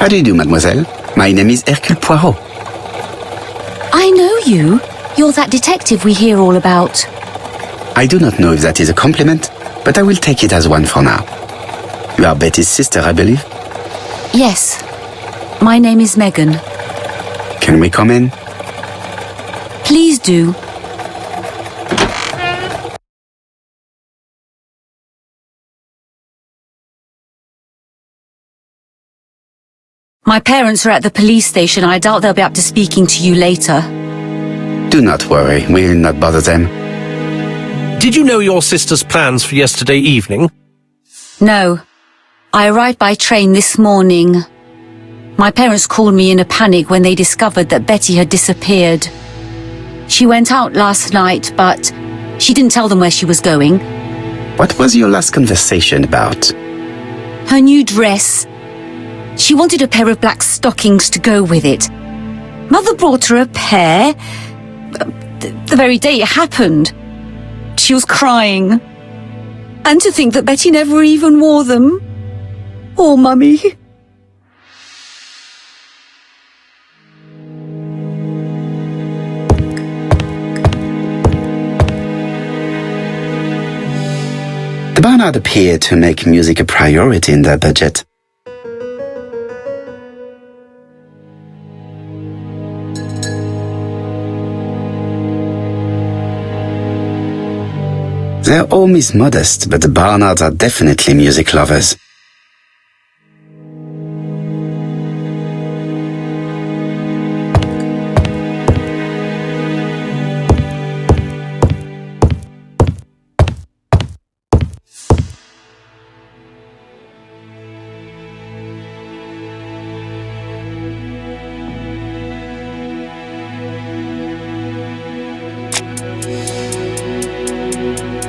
How do you do, mademoiselle? My name is Hercule Poirot. I know you. You're that detective we hear all about. I do not know if that is a compliment, but I will take it as one for now. You are Betty's sister, I believe? Yes. My name is Megan. Can we come in? Please do. My parents are at the police station. I doubt they'll be up to speaking to you later. Do not worry, we will not bother them. Did you know your sister's plans for yesterday evening? No. I arrived by train this morning. My parents called me in a panic when they discovered that Betty had disappeared. She went out last night, but she didn't tell them where she was going. What was your last conversation about? Her new dress. She wanted a pair of black stockings to go with it. Mother brought her a pair. The very day it happened. She was crying. And to think that Betty never even wore them. Oh, Mummy. The Barnard appeared to make music a priority in their budget. Their home is modest, but the Barnards are definitely music lovers.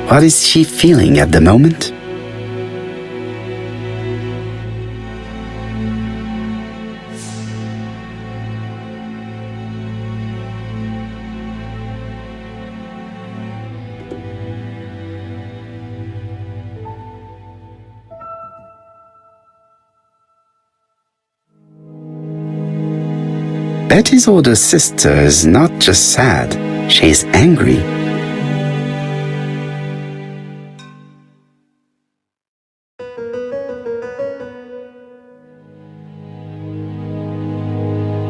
What is she feeling at the moment? Betty's older sister is not just sad, she is angry.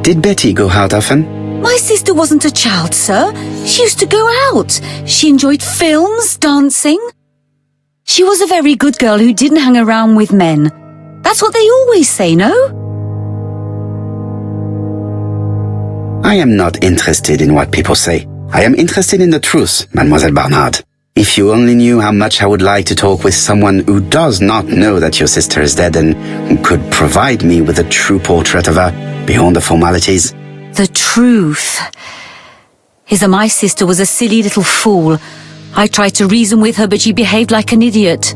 Did Betty go out often? My sister wasn't a child, sir. She used to go out. She enjoyed films, dancing. She was a very good girl who didn't hang around with men. That's what they always say, no? I am not interested in what people say. I am interested in the truth, Mademoiselle Barnard. If you only knew how much I would like to talk with someone who does not know that your sister is dead and who could provide me with a true portrait of her beyond the formalities. The truth is that my sister was a silly little fool. I tried to reason with her, but she behaved like an idiot.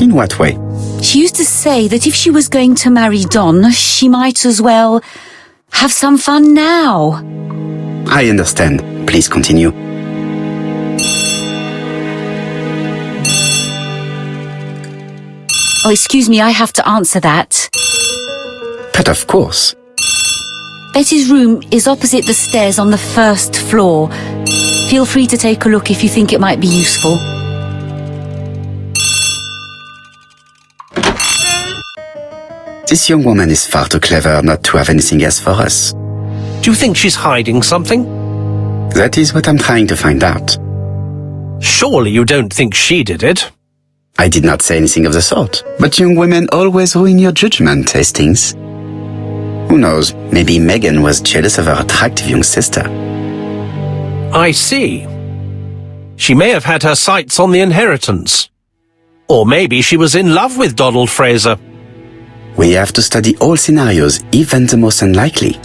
In what way? She used to say that if she was going to marry Don, she might as well have some fun now. I understand. Please continue. Oh, excuse me, I have to answer that. But of course. Betty's room is opposite the stairs on the first floor. Feel free to take a look if you think it might be useful. This young woman is far too clever not to have anything else for us. Do you think she's hiding something? That is what I'm trying to find out. Surely you don't think she did it? I did not say anything of the sort. But young women always ruin your judgment, Hastings. Who knows, maybe Megan was jealous of her attractive young sister. I see. She may have had her sights on the inheritance. Or maybe she was in love with Donald Fraser. We have to study all scenarios, even the most unlikely.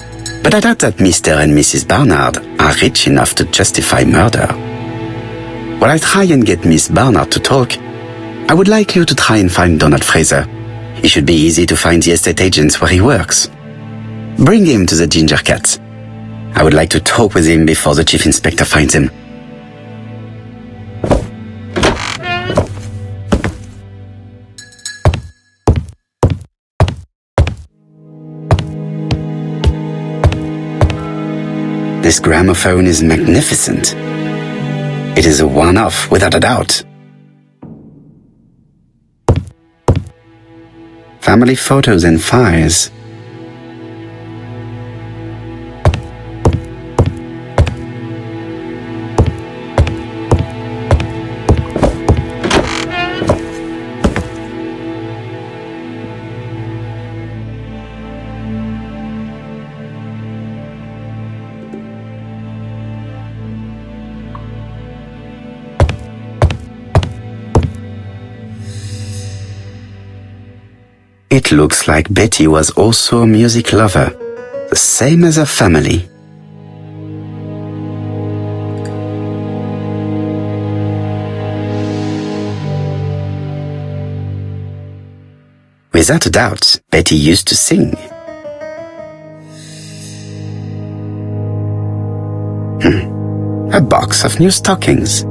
But I doubt that Mr. and Mrs. Barnard are rich enough to justify murder. While I try and get Miss Barnard to talk, I would like you to try and find Donald Fraser. It should be easy to find the estate agents where he works. Bring him to the Ginger Cat. I would like to talk with him before the chief inspector finds him. This gramophone is magnificent. It is a one-off, without a doubt. Family photos and files. It looks like Betty was also a music lover, the same as her family. Without a doubt, Betty used to sing. A box of new stockings.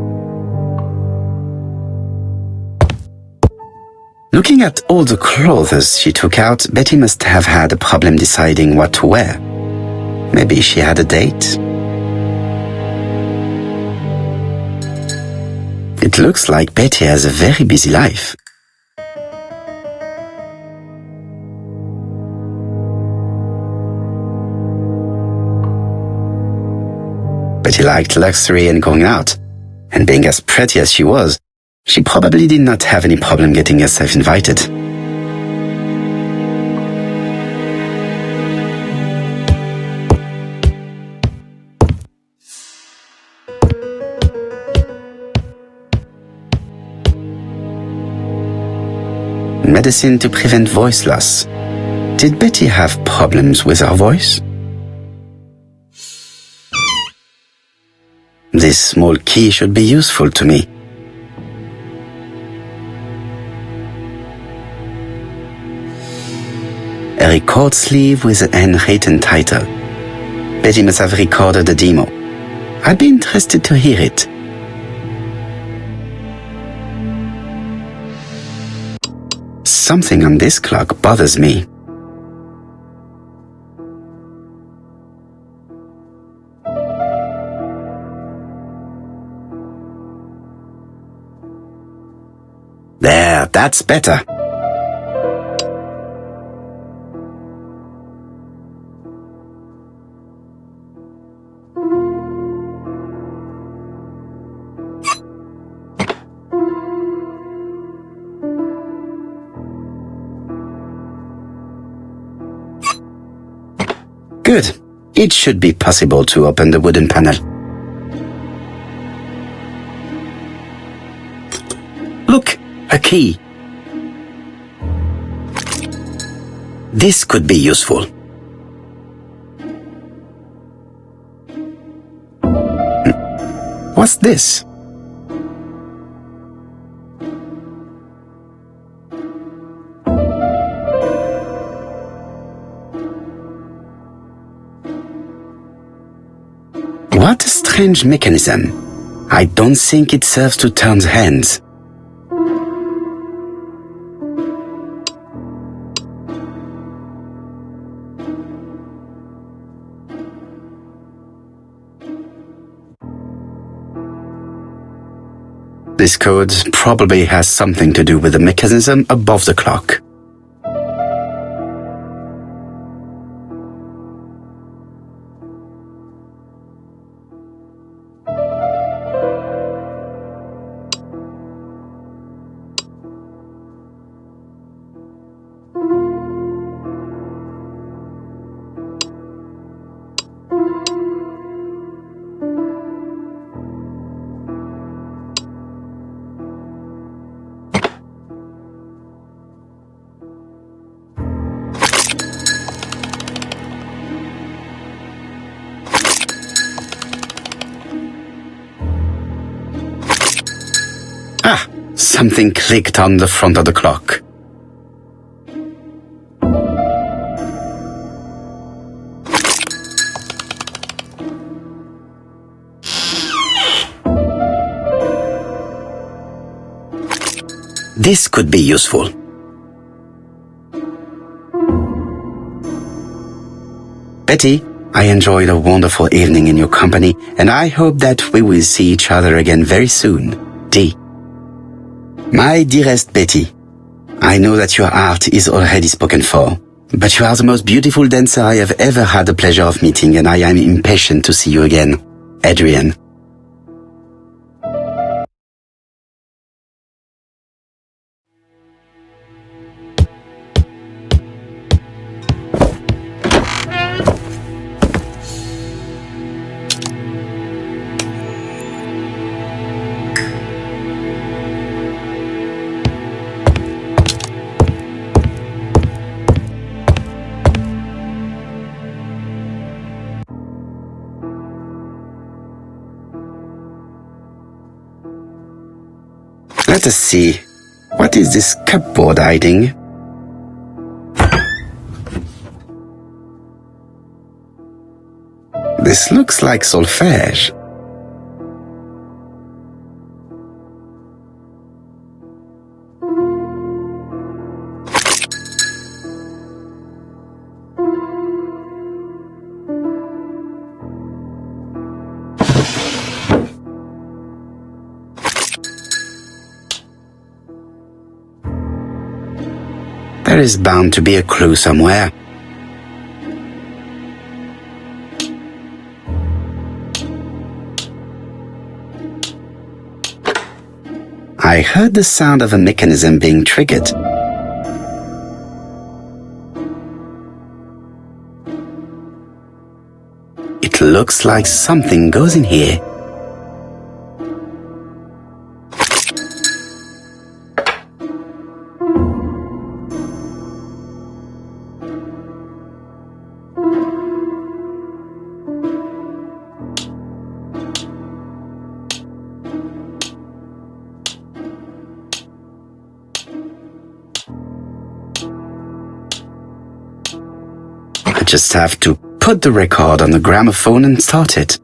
Looking at all the clothes she took out, Betty must have had a problem deciding what to wear. Maybe she had a date. It looks like Betty has a very busy life. Betty liked luxury and going out, and being as pretty as she was, she probably did not have any problem getting herself invited. Medicine to prevent voice loss. Did Betty have problems with her voice? This small key should be useful to me. A record sleeve with an handwritten title. Betty must have recorded a demo. I'd be interested to hear it. Something on this clock bothers me. There, that's better. Good. It should be possible to open the wooden panel. Look, a key. This could be useful. What's this? What a strange mechanism. I don't think it serves to turn the hands. This code probably has something to do with the mechanism above the clock. Ah, something clicked on the front of the clock. This could be useful. Betty, I enjoyed a wonderful evening in your company, and I hope that we will see each other again very soon. D. My dearest Betty, I know that your art is already spoken for, but you are the most beautiful dancer I have ever had the pleasure of meeting, and I am impatient to see you again. Adrian. Let us see. What is this cupboard hiding? This looks like solfège. There is bound to be a clue somewhere. I heard the sound of a mechanism being triggered. It looks like something goes in here. I just have to put the record on the gramophone and start it.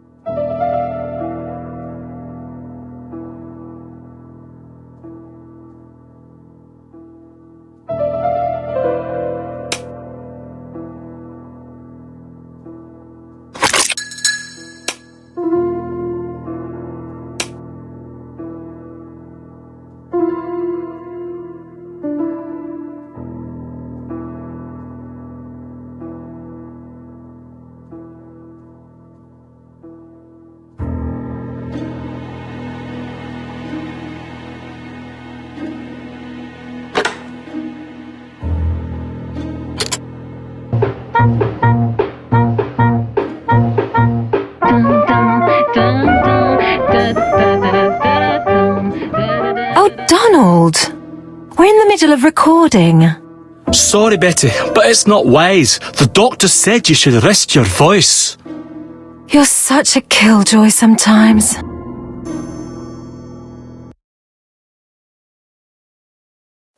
Oh, Donald! We're in the middle of recording. Sorry, Betty, but it's not wise. The doctor said you should rest your voice. You're such a killjoy sometimes.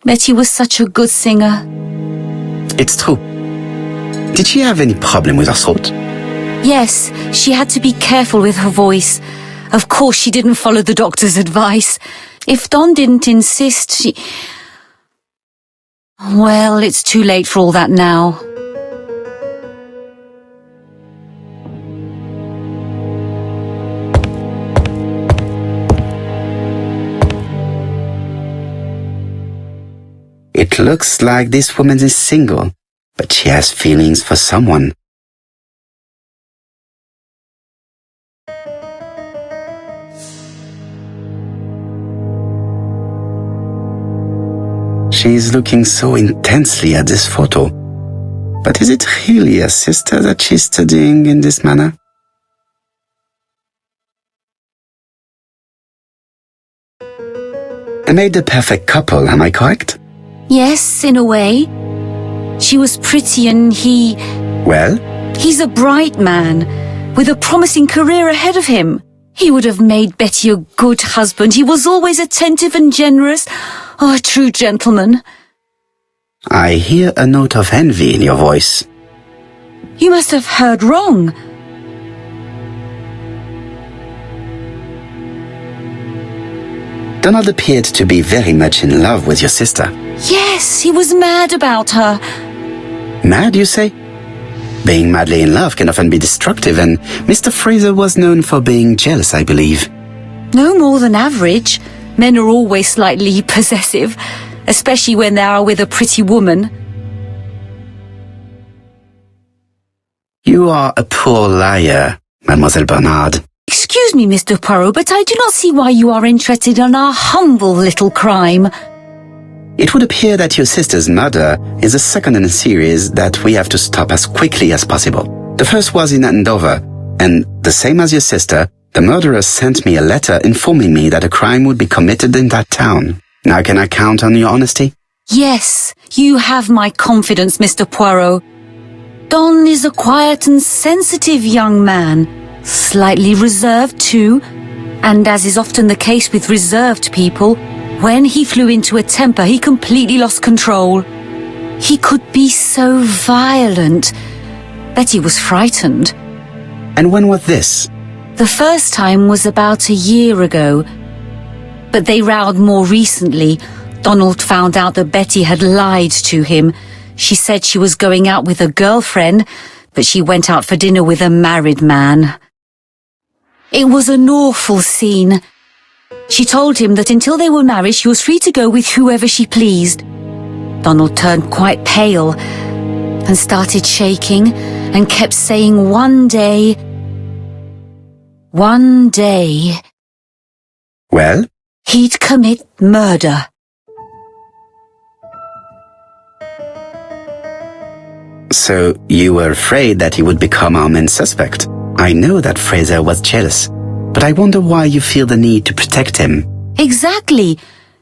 Betty was such a good singer. It's true. Did she have any problem with her throat? Yes, she had to be careful with her voice. Of course, she didn't follow the doctor's advice. If Don didn't insist, she... Well, it's too late for all that now. It looks like this woman is single, but she has feelings for someone. She is looking so intensely at this photo. But is it really a sister that she's studying in this manner? They made the perfect couple, am I correct? Yes, in a way. She was pretty and he... Well? He's a bright man, with a promising career ahead of him. He would have made Betty a good husband. He was always attentive and generous. Oh, a true gentleman. I hear a note of envy in your voice. You must have heard wrong. Donald appeared to be very much in love with your sister. Yes, he was mad about her. Mad, you say? Being madly in love can often be destructive, and Mr. Fraser was known for being jealous, I believe. No more than average. Men are always slightly possessive, especially when they are with a pretty woman. You are a poor liar, Mademoiselle Bernard. Excuse me, Mr. Poirot, but I do not see why you are interested in our humble little crime. It would appear that your sister's murder is the second in a series that we have to stop as quickly as possible. The first was in Andover, and the same as your sister, the murderer sent me a letter informing me that a crime would be committed in that town. Now can I count on your honesty? Yes, you have my confidence, Mr. Poirot. Don is a quiet and sensitive young man, slightly reserved too, and as is often the case with reserved people, when he flew into a temper, he completely lost control. He could be so violent. Betty was frightened. And when was this? The first time was about a year ago. But they rowed more recently. Donald found out that Betty had lied to him. She said she was going out with a girlfriend, but she went out for dinner with a married man. It was an awful scene. She told him that until they were married, she was free to go with whoever she pleased. Donald turned quite pale and started shaking and kept saying one day. Well? He'd commit murder. So you were afraid that he would become our main suspect. I know that Fraser was jealous, but I wonder why you feel the need to protect him. Exactly.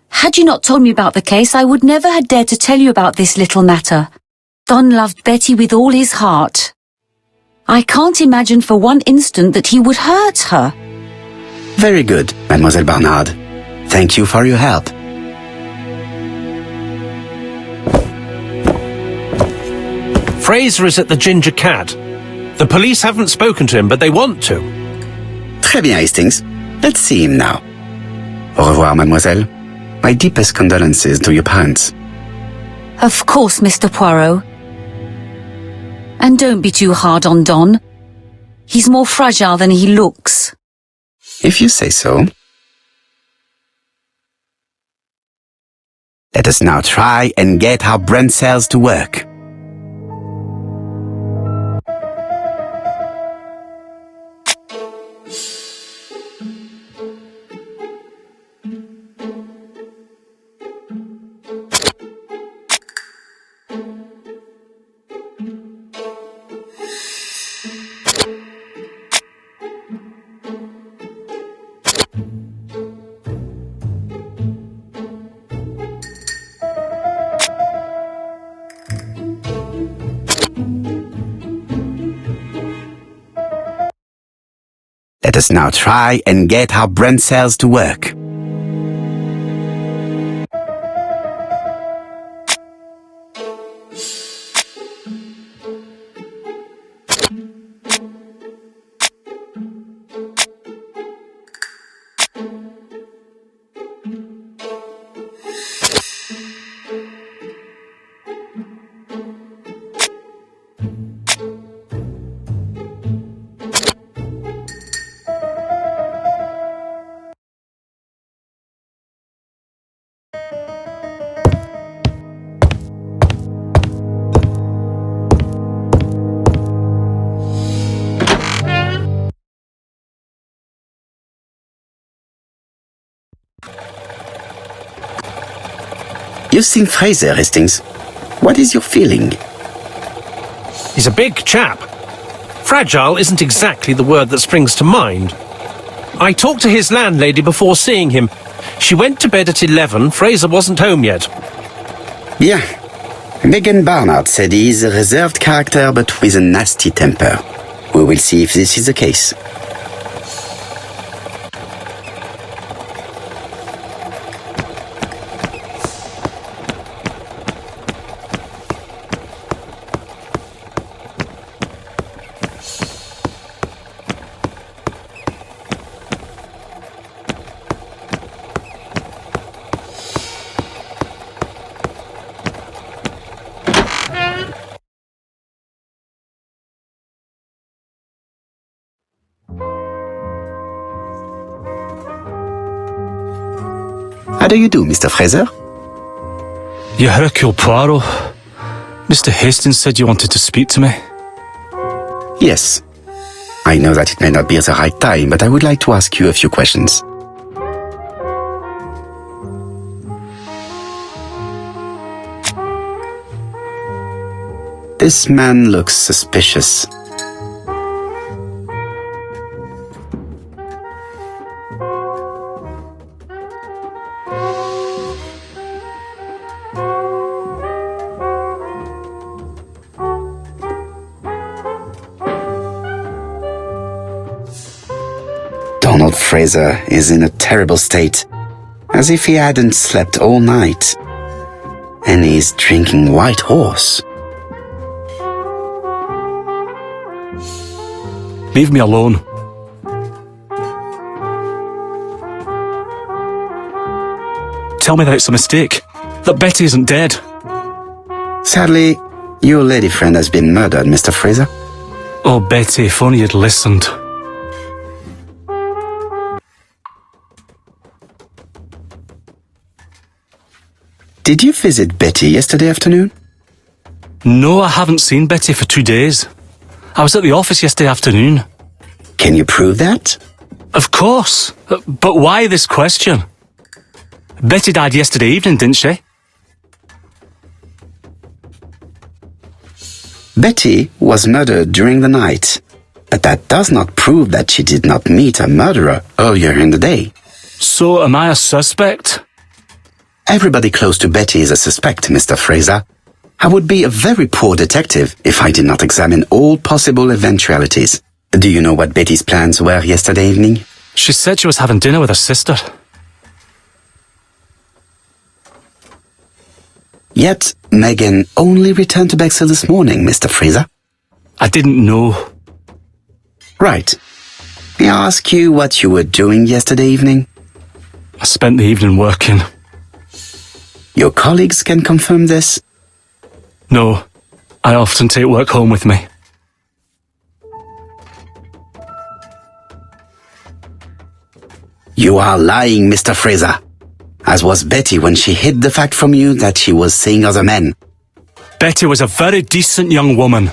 Had you not told me about the case, I would never have dared to tell you about this little matter. Don loved Betty with all his heart. I can't imagine for one instant that he would hurt her. Very good, Mademoiselle Barnard. Thank you for your help. Fraser is at the Ginger Cat. The police haven't spoken to him, but they want to. Très bien, Hastings. Let's see him now. Au revoir, mademoiselle. My deepest condolences to your parents. Of course, Mr. Poirot. And don't be too hard on Don. He's more fragile than he looks. If you say so. Let us now try and get our brain cells to work. Let us now try and get our brain cells to work. You've seen Fraser, Hastings. What is your feeling? He's a big chap. Fragile isn't exactly the word that springs to mind. I talked to his landlady before seeing him. She went to bed at 11. Fraser wasn't home yet. Bien. Megan Barnard said he is a reserved character but with a nasty temper. We will see if this is the case. How do you do, Mr. Fraser? You Hercule Poirot. Mr. Hastings said you wanted to speak to me. Yes. I know that it may not be the right time, but I would like to ask you a few questions. This man looks suspicious. Donald Fraser is in a terrible state, as if he hadn't slept all night. And he's drinking White Horse. Leave me alone. Tell me that it's a mistake. That Betty isn't dead. Sadly, your lady friend has been murdered, Mr. Fraser. Oh, Betty, if only you'd listened. Did you visit Betty yesterday afternoon? No, I haven't seen Betty for 2 days. I was at the office yesterday afternoon. Can you prove that? Of course. But why this question? Betty died yesterday evening, didn't she? Betty was murdered during the night, but that does not prove that she did not meet a murderer earlier in the day. So am I a suspect? Everybody close to Betty is a suspect, Mr. Fraser. I would be a very poor detective if I did not examine all possible eventualities. Do you know what Betty's plans were yesterday evening? She said she was having dinner with her sister. Yet, Megan only returned to Bexhill this morning, Mr. Fraser. I didn't know. Right. May I ask you what you were doing yesterday evening? I spent the evening working. Your colleagues can confirm this? No, I often take work home with me. You are lying, Mr. Fraser. As was Betty when she hid the fact from you that she was seeing other men. Betty was a very decent young woman.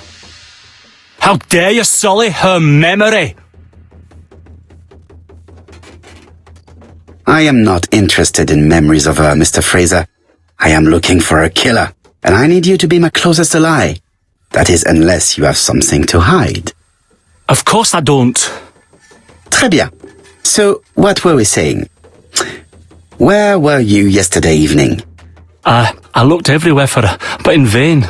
How dare you sully her memory? I am not interested in memories of her, Mr. Fraser. I am looking for a killer, and I need you to be my closest ally. That is, unless you have something to hide. Of course I don't. Très bien. So, what were we saying? Where were you yesterday evening? I looked everywhere for her, but in vain.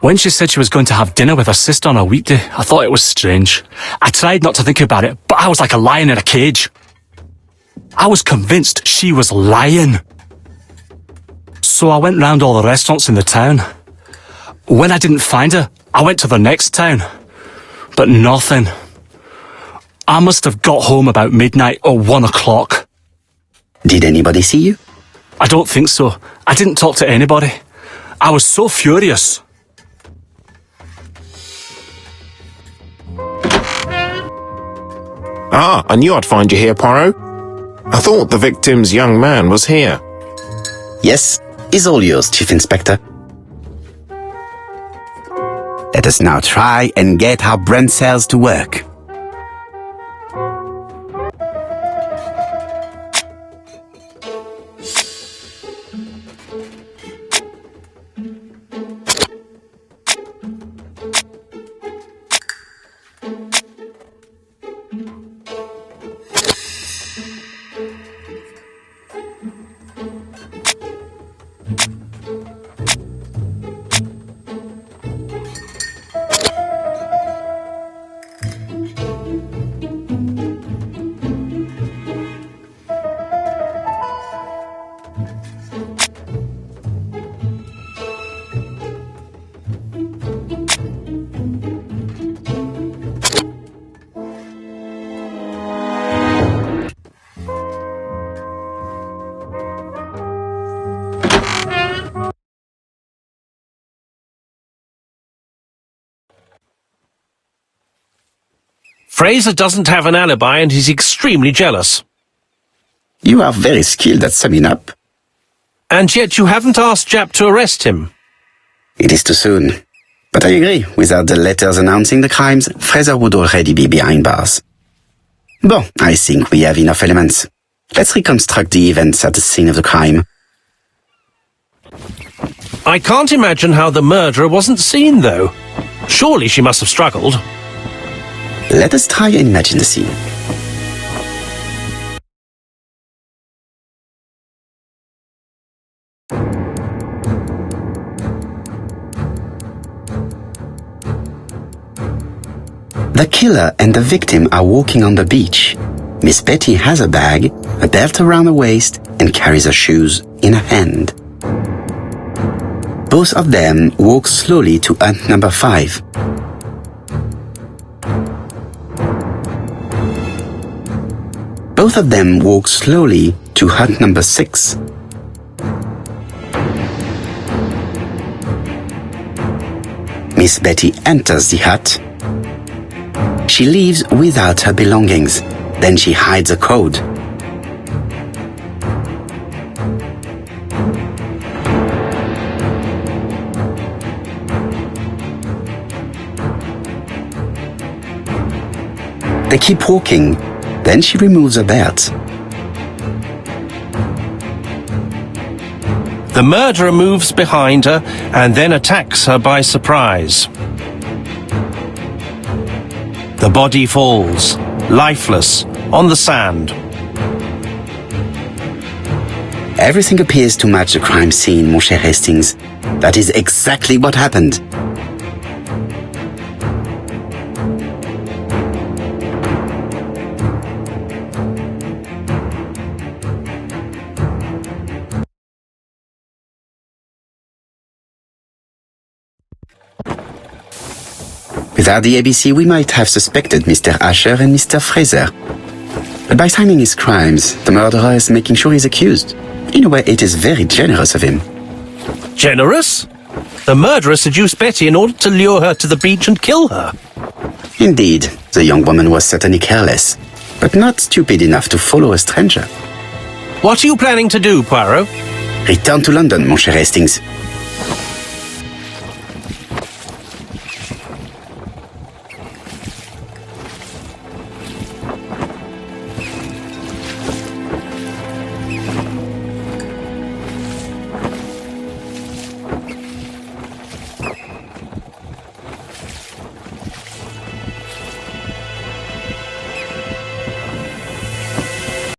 When she said she was going to have dinner with her sister on a weekday, I thought it was strange. I tried not to think about it, but I was like a lion in a cage. I was convinced she was lying. So I went round all the restaurants in the town. When I didn't find her, I went to the next town. But nothing. I must have got home about midnight or 1 o'clock. Did anybody see you? I don't think so. I didn't talk to anybody. I was so furious. Ah, I knew I'd find you here, Poirot. I thought the victim's young man was here. Yes, is all yours, Chief Inspector. Let us now try and get our brain cells to work. Fraser doesn't have an alibi and he's extremely jealous. You are very skilled at summing up. And yet you haven't asked Japp to arrest him. It is too soon. But I agree, without the letters announcing the crimes, Fraser would already be behind bars. Bon, I think we have enough elements. Let's reconstruct the events at the scene of the crime. I can't imagine how the murderer wasn't seen, though. Surely she must have struggled. Let us try and imagine the scene. The killer and the victim are walking on the beach. Miss Betty has a bag, a belt around her waist, and carries her shoes in her hand. Both of them walk slowly to hut number 5. Both of them walk slowly to hut number 6. Miss Betty enters the hut. She leaves without her belongings. Then she hides a code. They keep walking. Then she removes her belt. The murderer moves behind her and then attacks her by surprise. The body falls, lifeless, on the sand. Everything appears to match the crime scene, mon cher Hastings. That is exactly what happened. Without the ABC, we might have suspected Mr. Asher and Mr. Fraser. But by signing his crimes, the murderer is making sure he's accused. In a way, it is very generous of him. Generous? The murderer seduced Betty in order to lure her to the beach and kill her. Indeed, the young woman was certainly careless, but not stupid enough to follow a stranger. What are you planning to do, Poirot? Return to London, mon cher Hastings.